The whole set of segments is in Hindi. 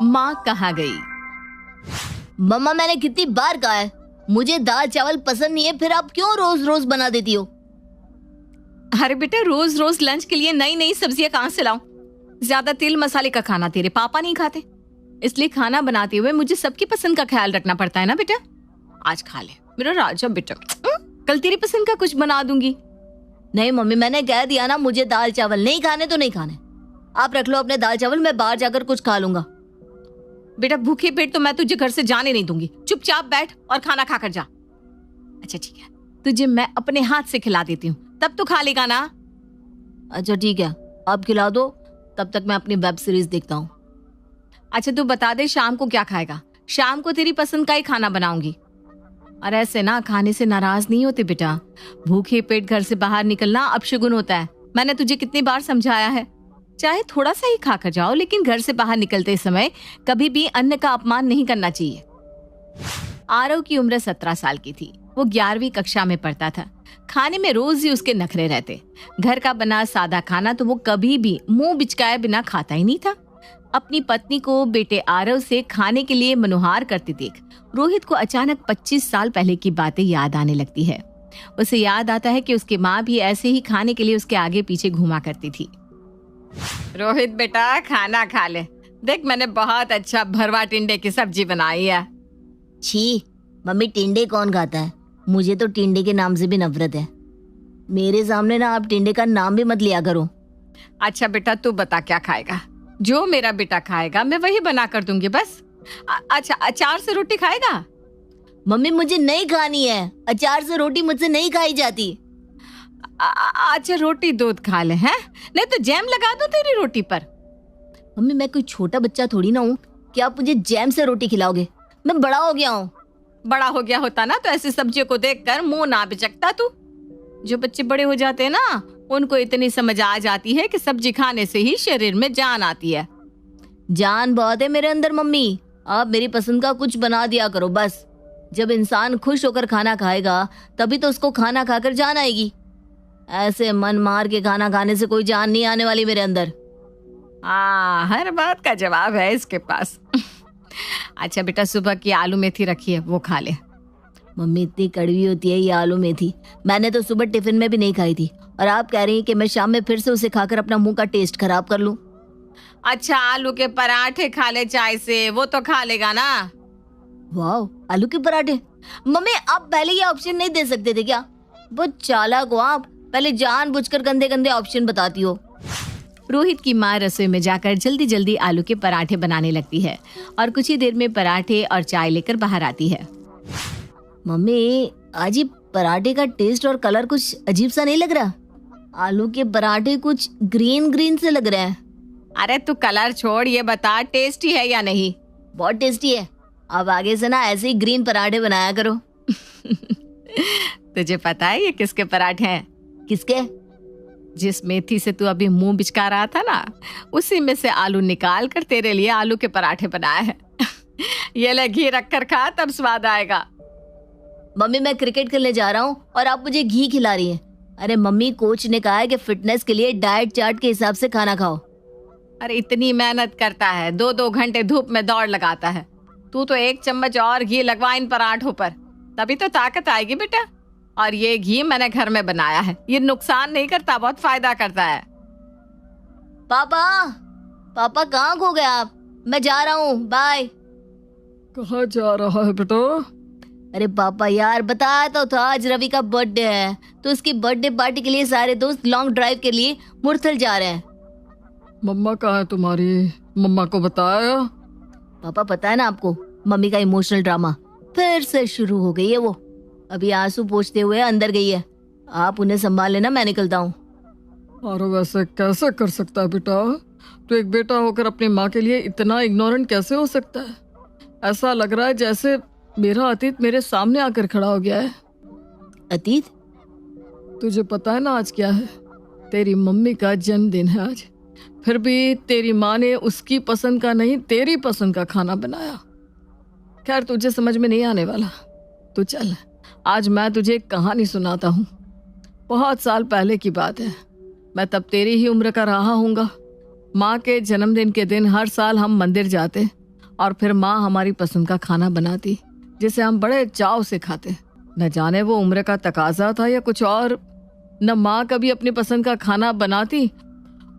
माँ कहाँ गई। मम्मा मैंने कितनी बार कहा है मुझे दाल चावल पसंद नहीं है, फिर आप क्यों रोज रोज बना देती हो? अरे बेटा, रोज रोज लंच के लिए नई नई सब्जियां कहाँ से लाऊं? ज्यादा तेल मसाले का खाना तेरे पापा नहीं खाते, इसलिए खाना बनाते हुए मुझे सबकी पसंद का ख्याल रखना पड़ता है ना बेटा। आज खा ले मेरा राजा बेटा, कल तेरी पसंद का कुछ बना दूंगी। नहीं मम्मी, मैंने कह दिया ना मुझे दाल चावल नहीं खाने तो नहीं खाने। आप रख लो अपने दाल चावल, मैं बाहर जाकर कुछ खा लूंगा। बेटा भूखे पेट तो मैं तुझे घर से जाने नहीं दूंगी, चुपचाप बैठ और खाना खाकर जा। अच्छा ठीक है, तुझे मैं अपने हाथ से खिला देती हूँ, तब तो खा लेगा ना। अच्छा ठीक है, आप खिला दो, तब तक मैं अपनी वेब सीरीज देखता हूँ। अच्छा तू बता दे शाम को क्या खाएगा? शाम को तेरी पसंद का ही खाना बनाऊंगी। और ऐसे ना खाने से नाराज नहीं होते बेटा, भूखे पेट घर से बाहर निकलना अपशगुन होता है। मैंने तुझे कितनी बार समझाया है, चाहे थोड़ा सा ही खाकर जाओ, लेकिन घर से बाहर निकलते समय कभी भी अन्न का अपमान नहीं करना चाहिए। आरव की उम्र 17 साल की थी। वो 11वीं कक्षा में पढ़ता था। खाने में रोज ही उसके नखरे रहते। घर का बना सादा खाना तो वो कभी भी मुंह बिचकाए बिना खाता ही नहीं था। अपनी पत्नी को बेटे आरव से खाने के लिए मनोहार करते देख रोहित को अचानक 25 साल पहले की बातें याद आने लगती है। उसे याद आता है कि उसकी माँ भी ऐसे ही खाने के लिए उसके आगे पीछे घुमा करती थी। रोहित बेटा खाना खा ले, देख मैंने बहुत अच्छा भरवा टिंडे की सब्जी बनाई है। छी मम्मी, टिंडे कौन खाता है? मुझे तो टिंडे के नाम से भी नफरत है। मेरे सामने ना आप टिंडे का नाम भी मत लिया करो। अच्छा बेटा तू बता क्या खाएगा? जो मेरा बेटा खाएगा मैं वही बना कर दूंगी बस। अच्छा अचार से रोटी खाएगा? मम्मी मुझे नहीं खानी है, अचार से रोटी मुझसे नहीं खाई जाती। अच्छा रोटी दूध खा ले हैं, नहीं तो जैम लगा दो तेरी रोटी पर। मम्मी मैं कोई छोटा बच्चा थोड़ी ना हूँ कि आप मुझे जैम से रोटी खिलाओगे। मैं बड़ा हो गया हूँ। बड़ा हो गया होता ना तो ऐसी सब्जियों को देखकर मुंह ना बिचकता तू। जो बच्चे बड़े हो जाते हैं ना उनको इतनी समझ आ जाती है कि सब्जी खाने से ही शरीर में जान आती है। जान बहुत है मेरे अंदर मम्मी, आप मेरी पसंद का कुछ बना दिया करो बस। जब इंसान खुश होकर खाना खाएगा तभी तो उसको खाना खाकर जान आएगी। ऐसे मन मार के खाना खाने से कोई जान नहीं आने वाली मेरे अंदर। हाँ हर बात का जवाब है इसके पास। अच्छा बेटा सुबह की आलू मेथी रखी है वो खा ले। मम्मी इतनी कड़वी होती है ये आलू मेथी, मैंने तो सुबह टिफिन में भी नहीं खाई थी और आप कह रही हैं कि मैं शाम में फिर से उसे खाकर अपना मुंह का टेस्ट खराब कर लूं। अच्छा आलू के पराठे खा ले चाय से, वो तो खा लेगा ना। वाह आलू के पराठे, मम्मी आप पहले ये ऑप्शन नहीं दे सकते थे क्या? बहुत चालाक हो आप, पहले जानबूझकर गंदे गंदे ऑप्शन बताती हो। रोहित की माँ रसोई में जाकर जल्दी जल्दी आलू के पराठे बनाने लगती है और कुछ ही देर में पराठे और चाय लेकर बाहर आती है। मम्मी आज ये पराठे का टेस्ट और कलर कुछ अजीब सा नहीं लग रहा? आलू के पराठे कुछ ग्रीन ग्रीन से लग रहे हैं। अरे तू कलर छोड़, ये बता टेस्टी है या नहीं? बहुत टेस्टी है, अब आगे से ना ऐसे ही ग्रीन पराठे बनाया करो। तुझे पता है ये किसके पराठे हैं? किसके? जिस मेथी से तू अभी मुंह बिचका रहा था ना, उसी में से आलू निकाल कर तेरे लिए आलू के पराठे बनाए हैं। ये ले घी रख कर खा, तब स्वाद आएगा। मम्मी मैं क्रिकेट खेलने जा रहा हूँ और आप मुझे घी खिला रही हैं। अरे मम्मी कोच ने कहा है कि फिटनेस के लिए डाइट चार्ट के हिसाब से खाना खाओ। अरे इतनी मेहनत करता है, 2-2 घंटे धूप में दौड़ लगाता है, तू तो 1 चम्मच और घी लगवा इन पराठों पर, तभी तो ताकत आएगी बेटा। और ये घी मैंने घर में बनाया है, ये नुकसान नहीं करता, बहुत फायदा करता है। पापा कहाँ खो गए आप? मैं जा रहा हूँ, बाय। कहाँ जा रहा है बेटा? अरे पापा यार बताया तो था आज रवि का बर्थडे है, तो उसकी बर्थडे पार्टी के लिए सारे दोस्त लॉन्ग ड्राइव के लिए मुरथल जा रहे हैं। मम्मा कहाँ है तुम्हारी? मम्मा को बताया? पापा पता है ना आपको, मम्मी का इमोशनल ड्रामा फिर से शुरू हो गई है। वो अभी आंसू पोंछते हुए अंदर गई है। आप उन्हें संभाल लेना, मैं निकलता हूँ। अरे वैसे कैसे कर सकता है बेटा? तो एक बेटा होकर अपनी माँ के लिए इतना इग्नोरेंट कैसे हो सकता है? ऐसा लग रहा है जैसे मेरा अतीत मेरे सामने आकर खड़ा हो गया है। अतीत? तुझे पता है ना आज क्या है? तेरी मम्मी का जन्मदिन है आज, फिर भी तेरी माँ ने उसकी पसंद का नहीं तेरी पसंद का खाना बनाया। खैर तुझे समझ में नहीं आने वाला, तो चल आज मैं तुझे एक कहानी सुनाता हूँ। बहुत साल पहले की बात है, मैं तब तेरी ही उम्र का रहा हूँगा। माँ के जन्मदिन के दिन हर साल हम मंदिर जाते और फिर माँ हमारी पसंद का खाना बनाती जिसे हम बड़े चाव से खाते। न जाने वो उम्र का तकाजा था या कुछ और। न माँ कभी अपनी पसंद का खाना बनाती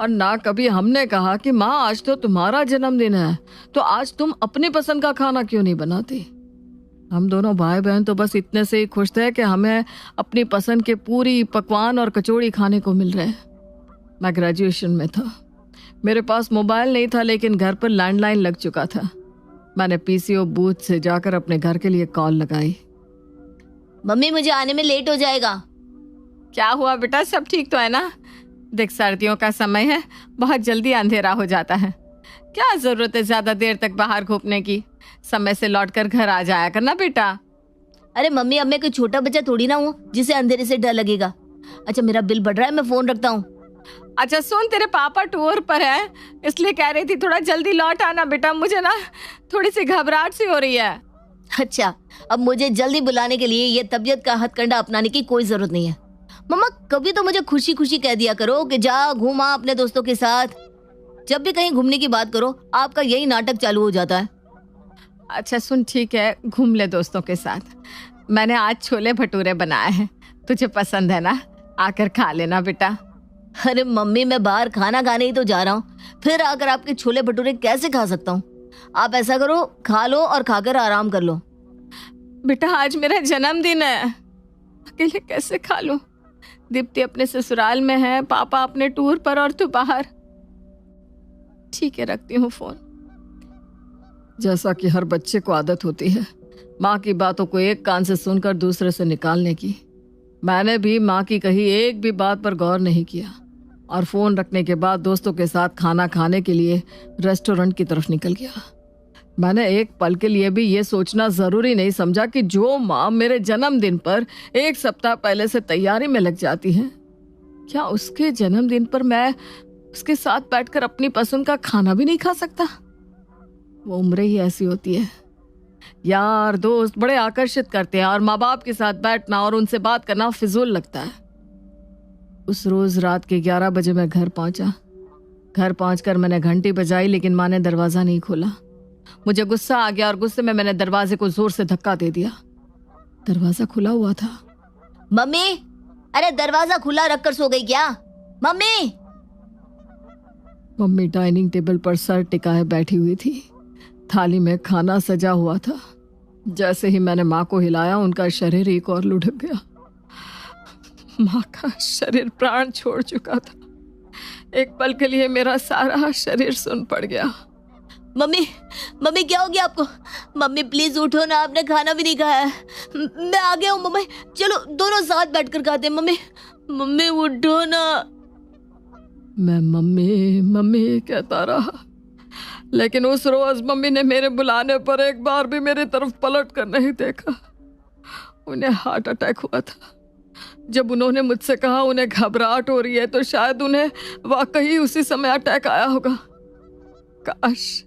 और ना कभी हमने कहा कि माँ आज तो तुम्हारा जन्मदिन है तो आज तुम अपनी पसंद का खाना क्यों नहीं बनाती। हम दोनों भाई बहन तो बस इतने से ही खुश थे कि हमें अपनी पसंद के पूरी पकवान और कचौड़ी खाने को मिल रहे हैं। मैं ग्रेजुएशन में था, मेरे पास मोबाइल नहीं था लेकिन घर पर लैंडलाइन लग चुका था। मैंने पीसीओ बूथ से जाकर अपने घर के लिए कॉल लगाई। मम्मी मुझे आने में लेट हो जाएगा। क्या हुआ बेटा, सब ठीक तो है ना? देख सर्दियों का समय है, बहुत जल्दी अंधेरा हो जाता है। क्या जरूरत है ज्यादा देर तक बाहर घूमने की? समय से लौटकर घर आ जाया करना बेटा। अरे मम्मी, अब मैं कोई छोटा बच्चा थोड़ी ना हूँ जिसे अंधेरे से डर लगेगा। अच्छा मेरा बिल बढ़ रहा है, मैं फोन रखता हूँ। अच्छा सुन, तेरे पापा टूर पर है इसलिए कह रही थी थोड़ा जल्दी लौट आना बेटा, मुझे ना थोड़ी सी घबराहट सी हो रही है। अच्छा, अब मुझे जल्दी बुलाने के लिए ये तबीयत का हथकंडा अपनाने की कोई जरूरत नहीं है। मम्मा कभी तो मुझे खुशी खुशी कह दिया करो कि जा घूमा अपने दोस्तों के साथ। जब भी कहीं घूमने की बात करो आपका यही नाटक चालू हो जाता है। अच्छा सुन, ठीक है घूम ले दोस्तों के साथ। मैंने आज छोले भटूरे बनाए हैं, तुझे पसंद है ना? आकर खा लेना बेटा। अरे मम्मी, मैं बाहर खाना खाने ही तो जा रहा हूँ, फिर आकर आपके छोले भटूरे कैसे खा सकता हूँ? आप ऐसा करो, खा लो और खाकर आराम कर लो। बेटा आज मेरा जन्मदिन है, अकेले कैसे खा लूं? दीप्ति अपने ससुराल में है, पापा अपने टूर पर और तू बाहर। ठीक है रखती हूँ फोन। जैसा कि हर बच्चे को आदत होती है माँ की बातों को एक कान से सुनकर दूसरे से निकालने की, मैंने भी माँ की कही एक भी बात पर गौर नहीं किया और फोन रखने के बाद दोस्तों के साथ खाना खाने के लिए रेस्टोरेंट की तरफ निकल गया। मैंने एक पल के लिए भी ये सोचना जरूरी नहीं समझा कि जो माँ मेरे जन्मदिन पर एक सप्ताह पहले से तैयारी में लग जाती है, क्या उसके जन्मदिन पर मैं उसके साथ बैठकर अपनी पसंद का खाना भी नहीं खा सकता? वो उम्र ही ऐसी होती है। यार दोस्त बड़े आकर्षित करते हैं और माँ बाप के साथ बैठना और उनसे बात करना फिजूल लगता है। उस रोज रात के 11 बजे मैं घर पहुंचा। घर पहुंचकर मैंने घंटी बजाई लेकिन माँ ने दरवाजा नहीं खोला। मुझे गुस्सा आ गया और गुस्से में मैंने दरवाजे को जोर से धक्का दे दिया। दरवाजा खुला हुआ था। मम्मी, अरे दरवाजा खुला रखकर सो गई क्या? मम्मी। मम्मी डाइनिंग टेबल पर सर टिकाए बैठी हुई थी। थाली में खाना सजा हुआ था। जैसे ही मैंने माँ को हिलाया उनका शरीर एक और लुढ़क गया। माँ का शरीर प्राण छोड़ चुका था। एक पल के लिए मेरा सारा शरीर सुन पड़ गया। मम्मी, मम्मी क्या हो गया आपको? मम्मी प्लीज उठो ना, आपने खाना भी नहीं खाया है। मैं आ गया हूँ मम्मी, चलो दोनों साथ बैठकर खाते हैं। मम्मी, मम्मी उठो ना। मैं मम्मी मम्मी कहता रहा लेकिन उस रोज मम्मी ने मेरे बुलाने पर एक बार भी मेरी तरफ पलट कर नहीं देखा। उन्हें हार्ट अटैक हुआ था। जब उन्होंने मुझसे कहा उन्हें घबराहट हो रही है तो शायद उन्हें वाकई उसी समय अटैक आया होगा। काश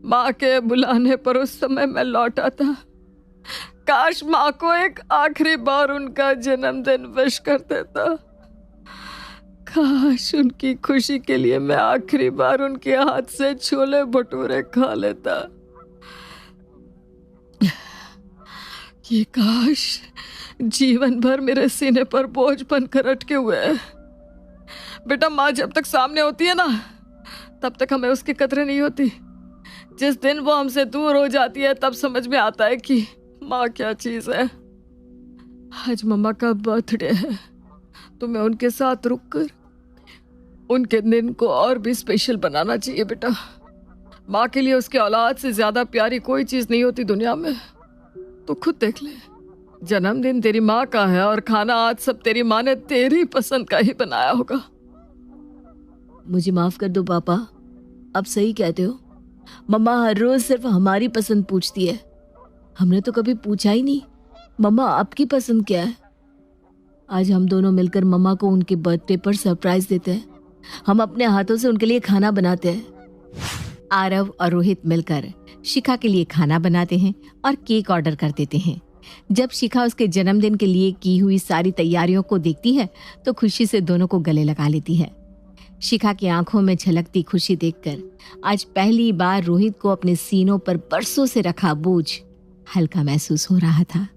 माँ के बुलाने पर उस समय मैं लौटा था। काश माँ को एक आखिरी बार उनका जन्मदिन विश कर देता। काश उनकी खुशी के लिए मैं आखिरी बार उनके हाथ से छोले भटूरे खा लेता। ये काश जीवन भर मेरे सीने पर बोझ बनकर अटके हुए है। बेटा माँ जब तक सामने होती है ना तब तक हमें उसकी कदर नहीं होती। जिस दिन वो हमसे दूर हो जाती है तब समझ में आता है कि माँ क्या चीज है। आज मम्मा का बर्थडे है तो मैं उनके साथ रुककर उनके दिन को और भी स्पेशल बनाना चाहिए। बेटा माँ के लिए उसके औलाद से ज्यादा प्यारी कोई चीज नहीं होती दुनिया में। तो खुद देख ले, जन्मदिन तेरी माँ का है और खाना आज सब तेरी माँ ने तेरी पसंद का ही बनाया होगा। मुझे माफ कर दो पापा, आप सही कहते हो। मम्मा हर रोज सिर्फ हमारी पसंद पूछती है। हमने तो कभी पूछा ही नहीं मम्मा आपकी पसंद क्या है। आज हम दोनों मिलकर मम्मा को उनके बर्थडे पर सरप्राइज देते हैं। हम अपने हाथों से उनके लिए खाना बनाते हैं। आरव और रोहित मिलकर शिखा के लिए खाना बनाते हैं और केक ऑर्डर कर देते हैं। जब शिखा उसके जन्मदिन के लिए की हुई सारी तैयारियों को देखती है तो खुशी से दोनों को गले लगा लेती है। शिखा की आंखों में झलकती खुशी देखकर आज पहली बार रोहित को अपने सीनों पर बरसों से रखा बोझ हल्का महसूस हो रहा था।